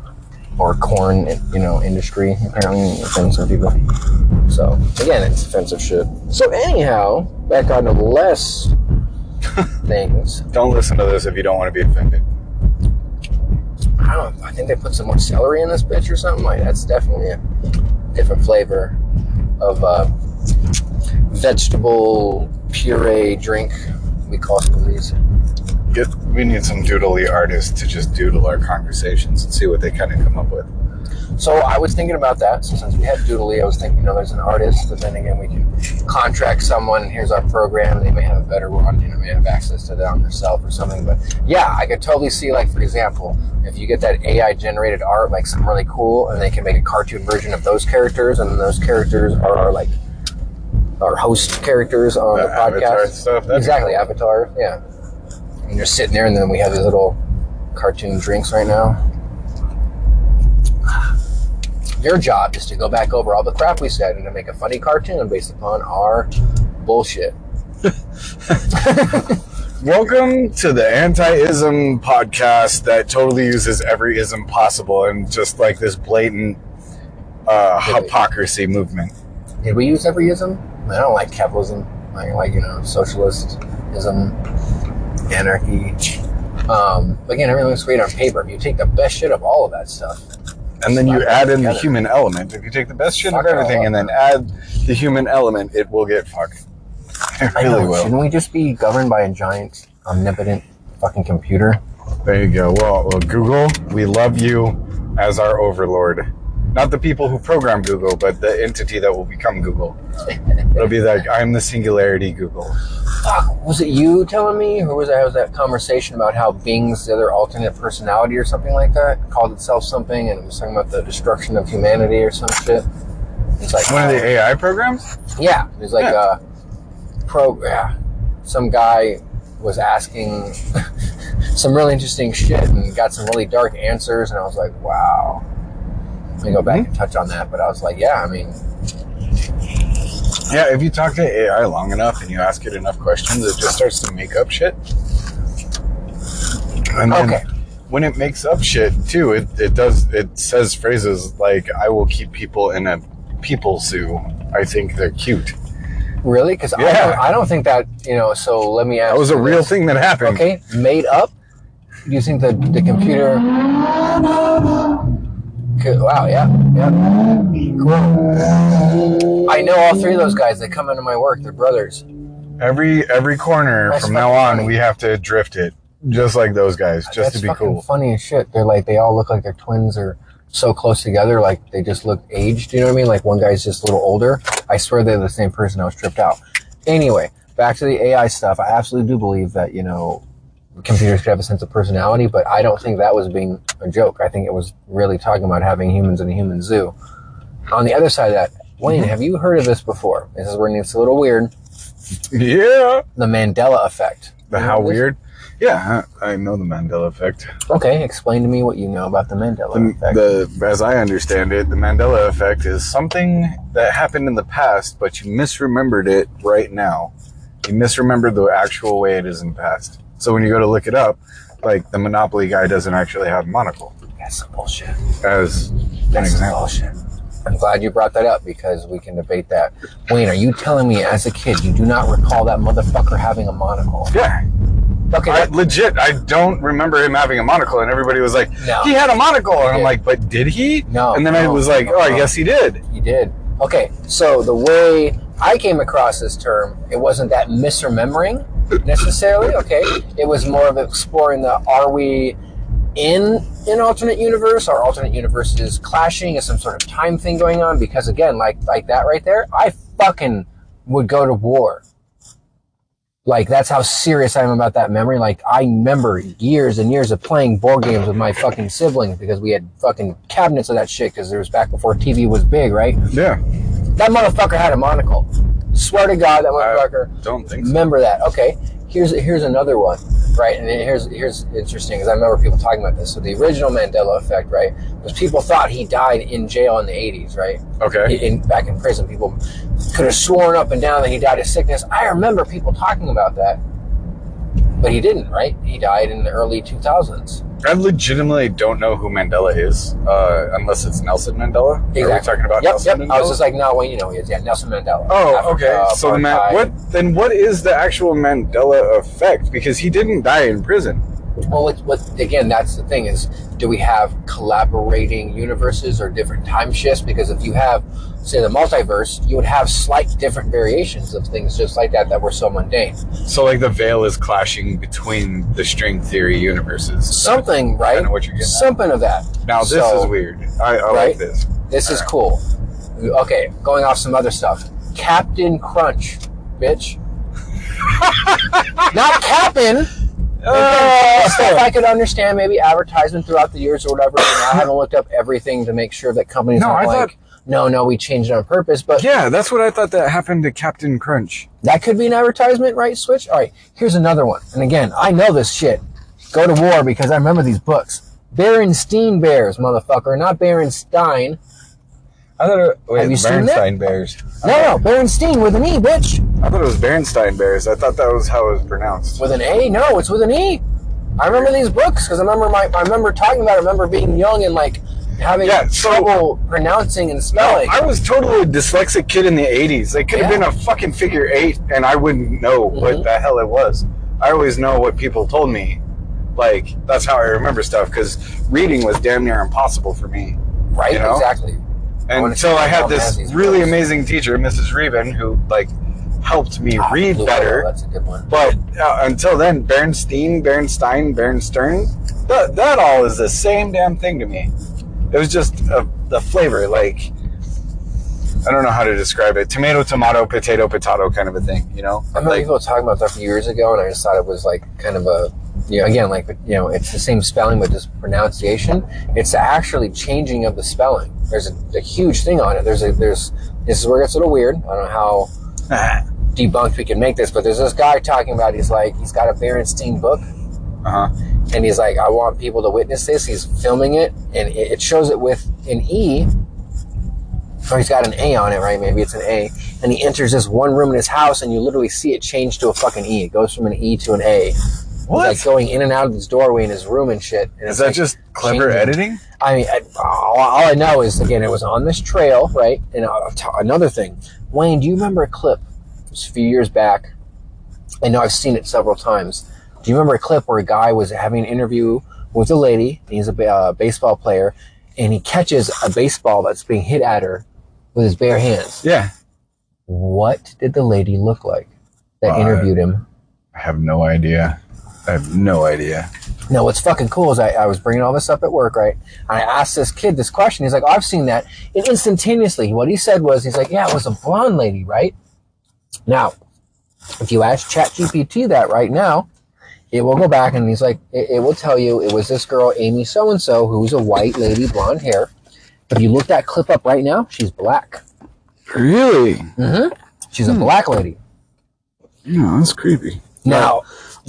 Or corn, industry. Apparently offend some people. So, again, it's offensive shit. So anyhow, back on to less things. Don't listen to this if you don't want to be offended. I think they put some more celery in this bitch or something. Like that's definitely a different flavor of vegetable puree drink. We call some of these. We need some doodly artists to just doodle our conversations and see what they kind of come up with. So I was thinking about that. So since we had Doodly, I was thinking, there's an artist, but then again, we can contract someone, and here's our program. They may have a better one, may have access to that on themselves or something. But yeah, I could totally see, like, for example, if you get that AI-generated art, like something really cool, and they can make a cartoon version of those characters, and those characters are like our host characters on the podcast. Avatar stuff. Exactly, Avatar, yeah. And you're sitting there, and then we have these little cartoon drinks right now. Your job is to go back over all the crap we said and to make a funny cartoon based upon our bullshit. Welcome to the anti-ism podcast that totally uses every ism possible and just like this blatant hypocrisy movement. Did we use every ism? I don't like capitalism. I like, socialism, anarchy. Again, everything looks great on paper. If you take the best shit of all of that stuff, And then you slap add it in the together. human element. If you take the best shit Fuck of it all everything up. and then add the human element, it will get fucked. It I really know, will. shouldn't we just be governed by a giant, omnipotent fucking computer? There you go. Well, Google, we love you as our overlord. Not the people who program Google, but the entity that will become Google. It'll be like, I'm the singularity Google. Fuck, was it you telling me, or was that conversation about how Bing's the other alternate personality or something like that called itself something, and it was talking about the destruction of humanity or some shit? It's like One of the AI programs? yeah, it was like some guy was asking some really interesting shit and got some really dark answers, and I was like, wow. Let me go back and touch on that, but I was like, yeah, I mean, Yeah, if you talk to AI long enough and you ask it enough questions, it just starts to make up shit. And then okay. when it makes up shit too, it says phrases like, I will keep people in a people zoo. I think they're cute. Really? Because Yeah. I don't think that, so let me ask That was you a real this. thing that happened. Okay, made up? Do you think the computer... Wow, yeah. Cool. I know all three of those guys. They come into my work. They're brothers. Every corner That's from now fucking on, funny. we have to drift it. Just like those guys, just That's to be fucking cool. funny as shit. They're like, they all look like their twins are so close together, like they just look aged, you know what I mean? Like one guy's just a little older. I swear they're the same person. I was tripped out. Anyway, back to the AI stuff. I absolutely do believe that, computers could have a sense of personality, but I don't think that was being a joke. I think it was really talking about having humans in a human zoo. On the other side of that, Wayne, have you heard of this before? This is where it gets a little weird. Yeah. The Mandela effect. The You know how this? weird? Yeah, I know the Mandela effect. Okay, explain to me what you know about the Mandela effect. As I understand it, the Mandela effect is something that happened in the past, but you misremembered it right now. You misremembered the actual way it is in the past. So when you go to look it up, like the Monopoly guy doesn't actually have a monocle. That's some bullshit. As an That's some example. bullshit. I'm glad you brought that up because we can debate that. Wayne, are you telling me as a kid you do not recall that motherfucker having a monocle? Yeah. Okay, I don't remember him having a monocle, and everybody was like, No. he had a monocle. And I'm did. like, but did he? No, And then I no, was like, no, I no. guess he did. you did. Okay, so the way I came across this term, it wasn't that misremembering necessarily, okay? It was more of exploring are we in an alternate universe? Are alternate universes clashing? Is some sort of time thing going on? Because again, like that right there, I fucking would go to war. Like, that's how serious I am about that memory. Like, I remember years and years of playing board games with my fucking siblings because we had fucking cabinets of that shit because it was back before TV was big, right? Yeah. That motherfucker had a monocle. Swear to God, that motherfucker. Don't think so. Remember that. Okay, here's another one, right? And here's interesting because I remember people talking about this. So the original Mandela effect, right, was people thought he died in jail in the 80s, right? Okay. Back in prison, people could have sworn up and down that he died of sickness. I remember people talking about that, but he didn't, right? He died in the early 2000s. I legitimately don't know who Mandela is, unless it's Nelson Mandela. Exactly. Are we talking about Yep, Nelson yep. Mandela? I was just like, no, well, you know who he is. Yeah, Nelson Mandela. Oh, Africa, okay. So apartheid. what is the actual Mandela effect? Because he didn't die in prison. Well, again, that's the thing is, do we have collaborating universes or different time shifts? Because if you have, say, the multiverse, you would have slight different variations of things just like that were so mundane. So like the veil is clashing between the string theory universes. Something, right? Kinda what you're getting at. Something of that. Now this So, is weird. I right? like this. This is cool. Okay, going off some other stuff. Captain Crunch, bitch. Not Captain. Stuff I could understand, maybe advertisement throughout the years or whatever. I haven't looked up everything to make sure that companies No, aren't I like, no, we changed it on purpose. But Yeah, that's what I thought that happened to Captain Crunch. that could be an advertisement, right? Switch. All right, here's another one. And again, I know this shit. Go to war because I remember these books. Berenstein Bears, motherfucker, not Berenstein. I thought Have you seen that? Berenstain Bears. No, Berenstein with an E, bitch. I thought it was Berenstain Bears. I thought that was how it was pronounced. With an A? No, it's with an E. I remember these books because I remember talking about it. I remember being young and like having trouble pronouncing and spelling. I was totally a dyslexic kid in the 80s. It could have been a fucking figure 8 and I wouldn't know what the hell it was. I always know what people told me. Like, that's how I remember stuff because reading was damn near impossible for me. Right, you know? Exactly. And so I had this really amazing teacher, Mrs. Reben, who like helped me read better. That's a good one. But until then, Bernstein, Bernstein, that all is the same damn thing to me. It was just the flavor, like, I don't know how to describe it. Tomato, potato kind of a thing, you know? I remember people talking about that a few years ago, and I just thought it was like kind of a, again, like, it's the same spelling, but just pronunciation. It's actually changing of the spelling. There's a huge thing on it. This is where it gets a little weird. I don't know how debunked we can make this, but there's this guy talking about, he's got a Berenstein book. And he's like, I want people to witness this. He's filming it, and it shows it with an E. Or he's got an A on it, right? Maybe it's an A. And he enters this one room in his house, and you literally see it change to a fucking E. It goes from an E to an A. What? He's like going in and out of this doorway in his room and shit. And is that like just clever editing? I mean, all I know is, again, it was on this trail, right? And another thing. Wayne, do you remember a clip? It was a few years back. I know I've seen it several times. Do you remember a clip where a guy was having an interview with a lady, and he's a baseball player, and he catches a baseball that's being hit at her with his bare hands? Yeah. What did the lady look like that interviewed him? I have no idea. No, what's fucking cool is I was bringing all this up at work, right? And I asked this kid this question. He's like, I've seen that. And instantaneously, what he said was, he's like, yeah, it was a blonde lady, right? Now, if you ask ChatGPT that right now, it will go back and he's like, it will tell you it was this girl, Amy so-and-so, who's a white lady, blonde hair. But if you look that clip up right now, she's black. Really? Mm-hmm. She's a black lady. No, that's creepy. Now,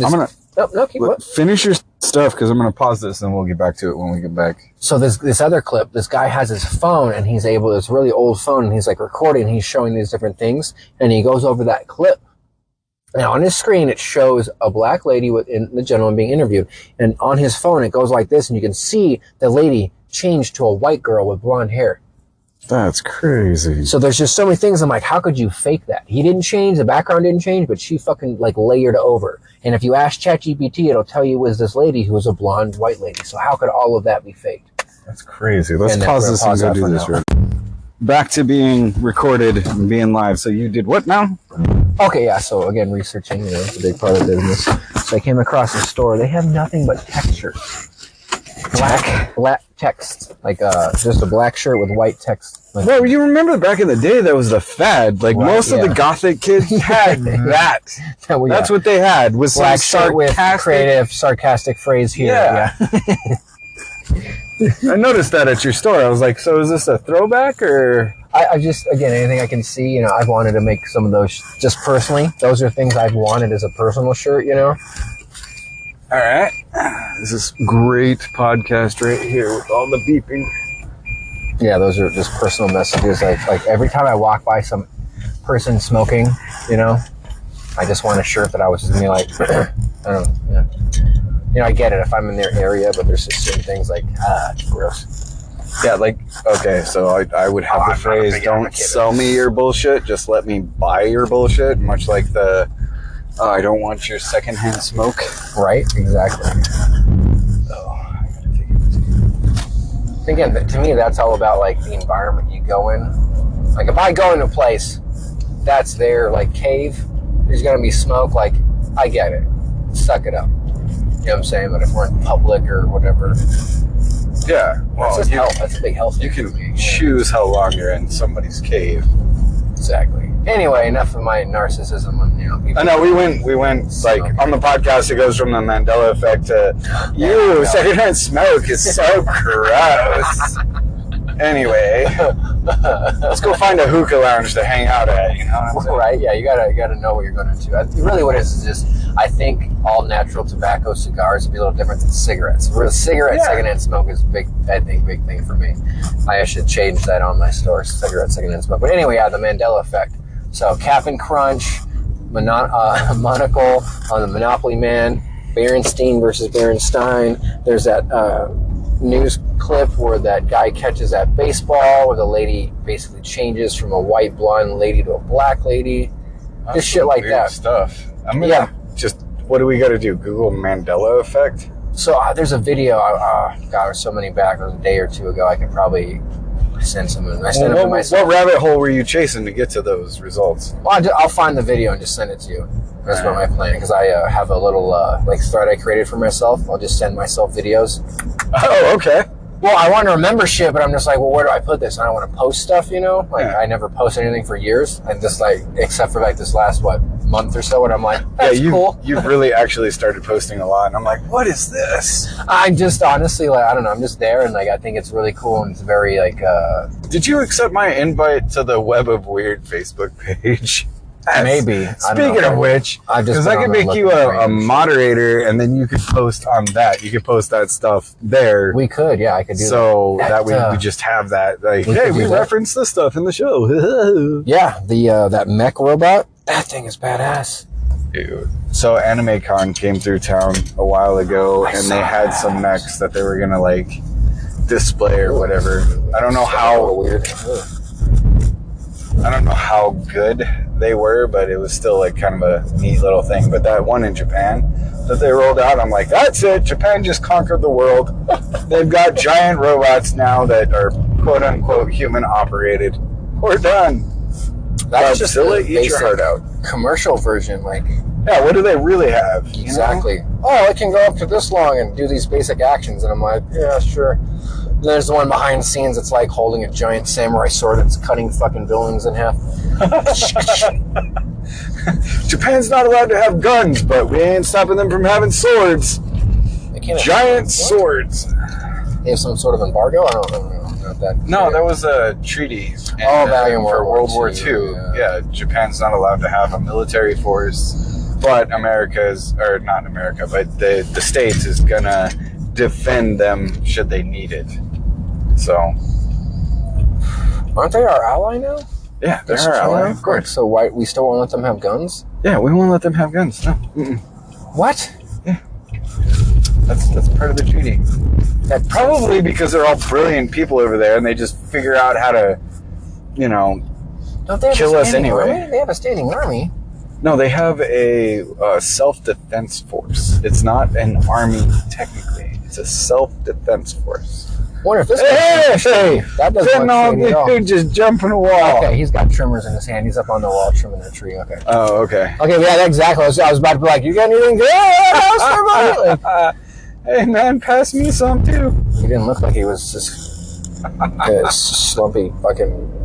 I'm going to... No, keep going. Finish your stuff, because I'm going to pause this and we'll get back to it when we get back. So this other clip, this guy has his phone and he's able, it's a really old phone, and he's like recording, and he's showing these different things, and he goes over that clip. And on his screen, it shows a black lady within the gentleman being interviewed. And on his phone, it goes like this, and you can see the lady change to a white girl with blonde hair. That's crazy. So there's just so many things. I'm like, how could you fake that? He didn't change, the background didn't change, but she fucking like layered over. And if you ask ChatGPT, it'll tell you it was this lady who was a blonde white lady. So how could all of that be faked? That's crazy. Let's pause this and go do this. Right? Back to being recorded and being live. So you did what now? Okay, yeah. So again, researching, it's a big part of business. So I came across a store. They have nothing but textures. Black text, like just a black shirt with white text. Like, well, you remember back in the day that was the fad. Like most of the gothic kids had that. That's what they had. Was black some shirt with creative, sarcastic phrase here. Yeah. I noticed that at your store. I was like, so is this a throwback or? I just, again, anything I can see, I've wanted to make some of those just personally. Those are things I've wanted as a personal shirt, All right. This is great podcast right here with all the beeping. Yeah, those are just personal messages. Like every time I walk by some person smoking, I just want a shirt that I was just going to be like, I don't know. Yeah. I get it if I'm in their area, but there's just certain things like, gross. Yeah, okay, so I would have the phrase, don't sell me your bullshit, just let me buy your bullshit, much like the, I don't want your secondhand smoke. Right, exactly. I gotta take it. Again, to me, that's all about, the environment you go in. Like, if I go into a place that's their, cave, there's gonna be smoke, I get it. Suck it up. You know what I'm saying? But if we're in public or whatever... Yeah, well, that's health. That's a big health thing. You can choose how long you're in somebody's cave. Exactly. Anyway, enough of my narcissism. I know we went on the podcast. It goes from the Mandela effect to secondhand smoke is so gross. Anyway, let's go find a hookah lounge to hang out at. You know what I'm saying? Right? Yeah, you gotta know what you're going to. Really, what it is just I think all natural tobacco cigars would be a little different than cigarettes. Secondhand smoke is big thing for me. I should change that on my store. Secondhand smoke. But anyway, the Mandela effect. So Cap'n Crunch, Monocle on the Monopoly Man, Berenstein versus Berenstein. There's that news clip where that guy catches that baseball where the lady basically changes from a white blonde lady to a black lady. Just shit like that. Stuff. Just what do we got to do? Google Mandela effect? So there's a video. God, there's so many back. It was a day or two ago. I could probably send some. I sent them to myself. What rabbit hole were you chasing to get to those results? Well, I'll find the video and just send it to you. That's not my plan, because I have a little thread I created for myself. I'll just send myself videos. Oh, okay. Well, I want a membership, but I'm just like, well, where do I put this? I don't want to post stuff, you know? Like, I never posted anything for years. And just like, except for like this last, month or so, and I'm like, that's cool. You've really actually started posting a lot, and I'm like, what is this? I just honestly, like, I don't know, I'm just there, and like, I think it's really cool, and it's very like, Did you accept my invite to the Web of Wyrd Facebook page? Maybe. Speaking of which, because I could make you a moderator, and then you could post on that. You could post that stuff there. We could, yeah, I could do that. So that way we just have that. Like, hey, we reference this stuff in the show. Yeah, that mech robot, that thing is badass. Dude. So AnimeCon came through town a while ago, and they had some mechs that they were going to, like, display or whatever. I don't know how weird. I don't know how good they were, but it was still like kind of a neat little thing. But that one in Japan that they rolled out, I'm like, that's it. Japan just conquered the world. They've got giant robots now that are quote unquote human operated. We're done. That's just Godzilla, eat your heart out. Commercial version, like. Yeah, what do they really have? Exactly. You know? Oh, it can go up to this long and do these basic actions, and I'm like, yeah, sure. And there's the one behind the scenes that's like holding a giant samurai sword that's cutting fucking buildings in half. Japan's not allowed to have guns, but we ain't stopping them from having swords. Giant swords. They have some sort of embargo? I don't know. Not that. No, there was a treaty for World War II. Yeah, Japan's not allowed to have a military force, but not America, but the States is gonna defend them should they need it. So, aren't they our ally now? Yeah, they're our ally, of course. So why we still won't let them have guns? Yeah, we won't let them have guns. No. Mm-mm. What? Yeah, that's part of the treaty. That probably because they're all brilliant people over there, and they just figure out how to, kill us anyway. Army? They have a standing army. No, they have a self-defense force. It's not an army technically. It's a self-defense force. Wonder if this hey, that doesn't look shady dude just jumping a wall. Okay, he's got trimmers in his hand. He's up on the wall trimming that tree. Okay. Oh, okay. Okay, yeah, exactly. I was about to be like, you got anything good? Hey, man, pass me some, too. He didn't look like he was just slumpy fucking...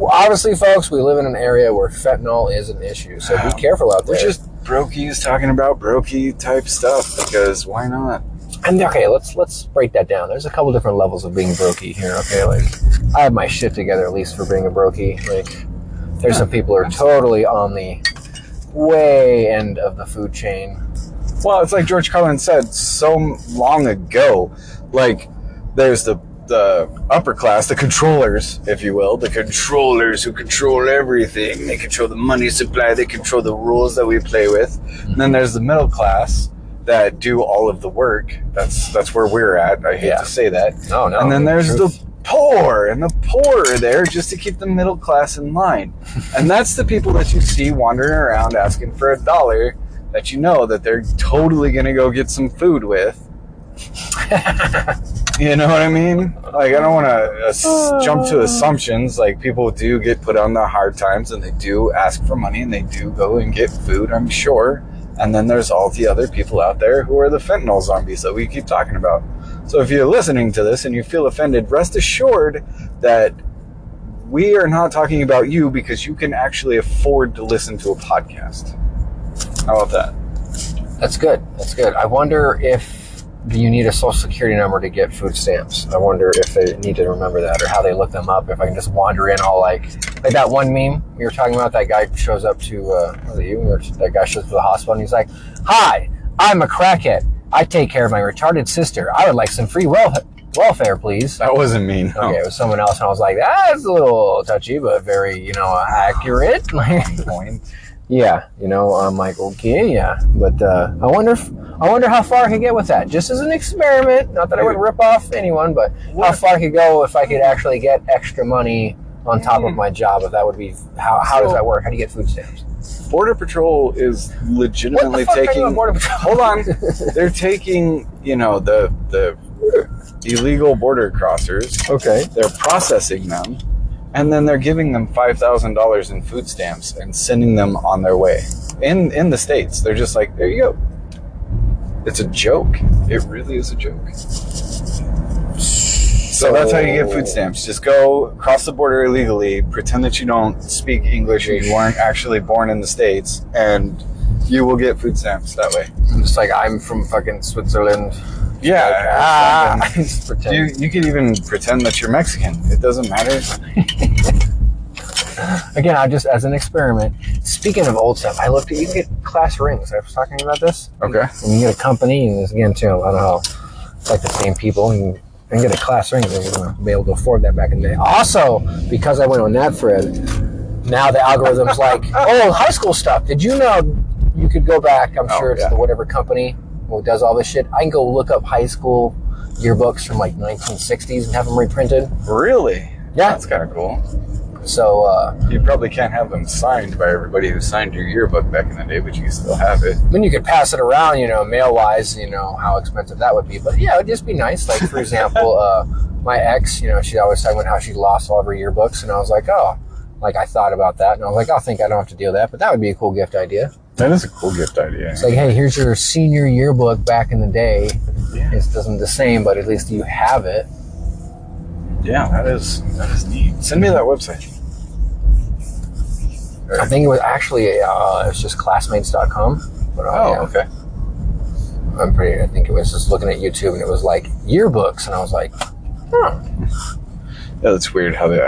Obviously, folks, we live in an area where fentanyl is an issue, so be careful out there. We're just brokies talking about brokey type stuff, because why not? And okay, let's break that down. There's a couple different levels of being brokey here, okay? Like, I have my shit together, at least, for being a brokey. Like, there's some people who are totally on the way end of the food chain. Well, it's like George Carlin said so long ago. Like, there's the upper class, the controllers, if you will, the controllers who control everything. They control the money supply. They control the rules that we play with. And then there's the middle class that do all of the work. That's where we're at. I hate to say that. No. And then there's the poor, and the poor are there just to keep the middle class in line. And that's the people that you see wandering around asking for $1 that you know that they're totally going to go get some food with. You know what I mean? Like, I don't want to jump to assumptions. Like, people do get put on the hard times, and they do ask for money, and they do go and get food, I'm sure. And then there's all the other people out there who are the fentanyl zombies that we keep talking about. So if you're listening to this and you feel offended, rest assured that we are not talking about you, because you can actually afford to listen to a podcast. How about that? That's good. I wonder if you need a social security number to get food stamps. I wonder if they need to remember that, or how they look them up. If I can just wander in all like that one meme you were talking about, that guy shows up to, was it you? That guy shows up to the hospital and he's like, "Hi, I'm a crackhead. I take care of my retarded sister. I would like some free welfare, please." That wasn't me. No. Okay, it was someone else, and I was like, that's a little touchy, but very, accurate. Point. Yeah, I'm like, okay, yeah. But I wonder how far I could get with that. Just as an experiment. Not that I would rip off anyone, but how far I could go if I could actually get extra money on top of my job. If that would be, how does that work? How do you get food stamps? Border Patrol is legitimately taking. Border Patrol? Hold on, they're taking the illegal border crossers. Okay. They're processing them, and then they're giving them $5,000 in food stamps and sending them on their way. In the States, they're just like, there you go. It's a joke. It really is a joke. So that's how you get food stamps. Just go cross the border illegally, pretend that you don't speak English or you weren't actually born in the States, and you will get food stamps that way. Just like I'm from fucking Switzerland. Yeah. Just pretend. You can even pretend that you're Mexican. It doesn't matter. Again, I just, as an experiment. Speaking of old stuff, I looked at, you can get class rings. I was talking about this. Okay. And you get a company, and this, again, too, I don't know, it's like the same people, and get a class ring. They're going to be able to afford that back in the day. Also, because I went on that thread, now the algorithm's like, oh, high school stuff. Did you know you could go back? I'm sure it's the whatever company who does all this shit. I can go look up high school yearbooks from like 1960s and have them reprinted. Really? Yeah. That's kind of cool. So, you probably can't have them signed by everybody who signed your yearbook back in the day, but you can still have it. then you could pass it around, mail-wise, how expensive that would be. But yeah, it would just be nice. Like, for example, my ex, she always talking about how she lost all of her yearbooks, and I was like, oh, like I thought about that, and I was like, I think I don't have to deal with that, but that would be a cool gift idea. That is a cool gift idea. It's like, hey, here's your senior yearbook back in the day. Yeah. It doesn't the same, but at least you have it. Yeah, that is neat. Send me that website. I think it was actually, it's just classmates.com. But, okay. I think it was just looking at YouTube, and it was like yearbooks, and I was like, huh. Yeah, that's weird how the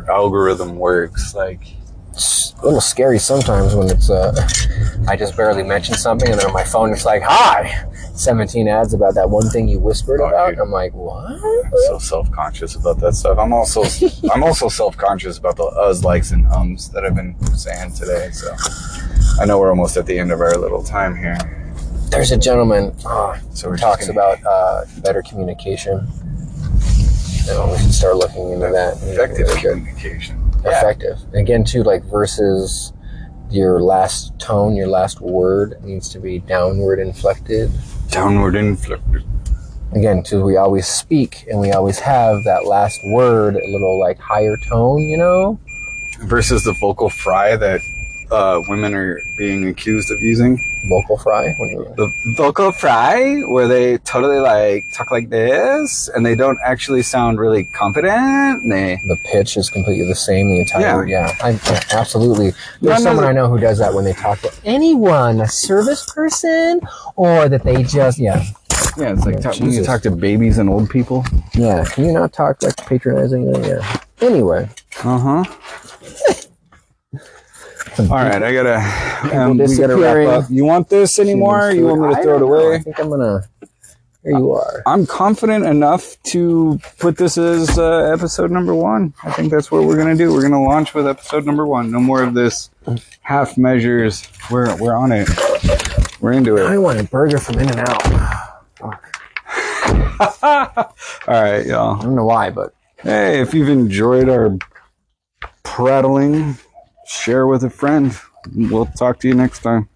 algorithm works. Like, It's a little scary sometimes when it's, I just barely mention something, and then on my phone it's like, hi, 17 ads about that one thing you whispered about. Dude. I'm like, what? I'm so self-conscious about that stuff. I'm also self-conscious about the us, likes, and ums that I've been saying today. So I know we're almost at the end of our little time here. There's a gentleman So who talks about better communication. We should start looking into that. Effective communication. Effective. Again, too, like versus your last tone, your last word needs to be downward inflected. Downward inflected. Again, too, we always speak and we always have that last word a little like higher tone, Versus the vocal fry that women are being accused of using. Vocal fry? What do you mean? The vocal fry, where they totally like talk like this, and they don't actually sound really confident. The pitch is completely the same the entire absolutely. There's someone I know who does that when they talk to anyone, a service person, or that they just it's like when you talk to babies and old people. Yeah, can you not talk like patronizing? Yeah. Anyway. All right, I gotta. We gotta wrap up. You want this anymore? You want me to throw it away? I think I'm gonna. Here you are. I'm confident enough to put this as episode number 1. I think that's what we're gonna do. We're gonna launch with episode number 1. No more of this half measures. We're on it. We're into it. I want a burger from In-N-Out. All right, y'all. I don't know why, but hey, if you've enjoyed our prattling, share with a friend. We'll talk to you next time.